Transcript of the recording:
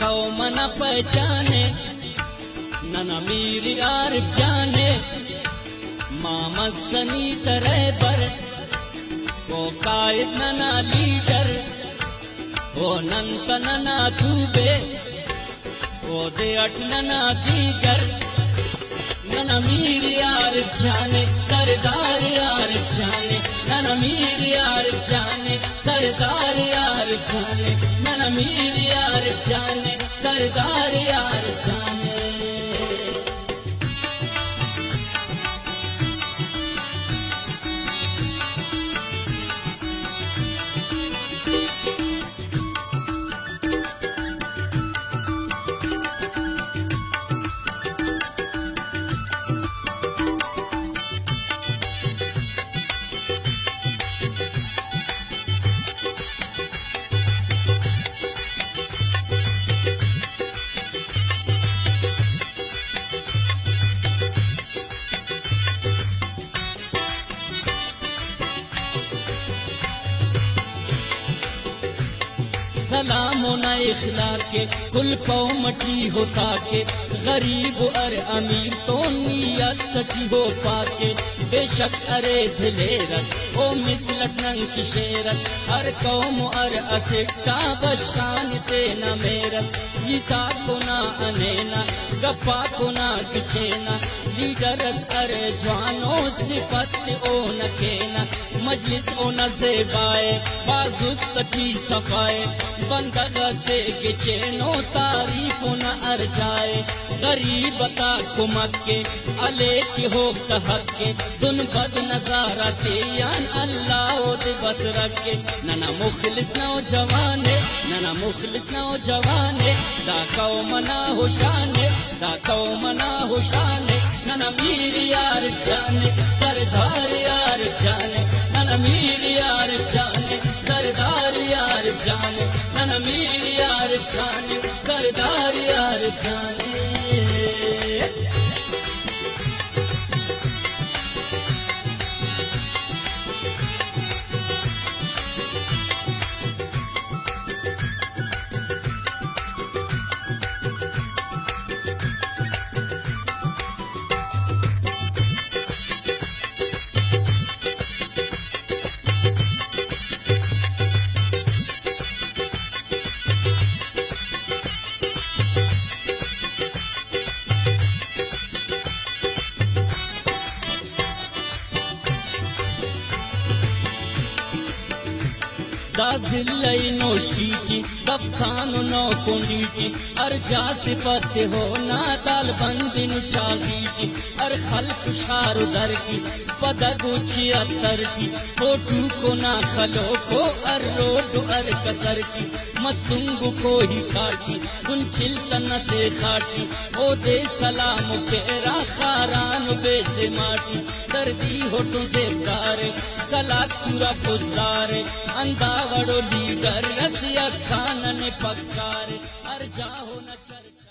कौम न पहचाने नना मीर आरिफ जाने मामा सनी तरह बर वो कायद नना लीडर वो नंत नना दूबे वो दे अट नना दीगर नना मीर आरिफ जाने सरदार आरिफ जाने नना मीर आरिफ जाने सरदार आरिफ जाने नना मीर आरिफ जाने सरदार आरिफ जाने। सलाम न इखलाक के कुल कौमटी होता के गरीब और अमीर तो नियत कटी हो पाके बेशक अरे दिलेरस ओ मिसलट नंग की शेरस हर कौम और असिट्टा बशान ते न मेरस यीता को ना अनेना गप्पा को ना किचेना लीडरस अरे जवानो सिफत ओ न केना मजलिस ओ न ज़ेबाए बाजुस तटी सफाए बंदग से गिचेनो तारीफ न अर्जाए गरीब का कुमक के अले की हो तहक के दुन बद नजारा ते यान अल्लाह दे बस रखे नना मुखलिस नौजवाने नना मुखलिस नौजवाने दा कौम ना होशाने दा कौम ना होशाने नना मीर यार जाने सरदार यार जाने नना मीर यार जाने सरदार यार जाने नना मीर यार जाने सरदार यार जाने। दाजिल्लाई नोशकीटी दफ्तानो नौ कुंडीटी अर्जा सिफत हो ना ताल बंदिन चालीटी अर खल्क शार दरटी पदगुची अतरटी फोटू को ना खलो को अर रोड अर कसरटी मस्तुंगु को ही काटी कुंचिल तन से खाटी ओ दे सलाम तेरा खारान बेसे माटी दर्दी हो तो देवदार कलाक सुरा पुजदार अंदावड़ो लीडर रसिया खान ने पक्कार अर्जा हो न चर्चा।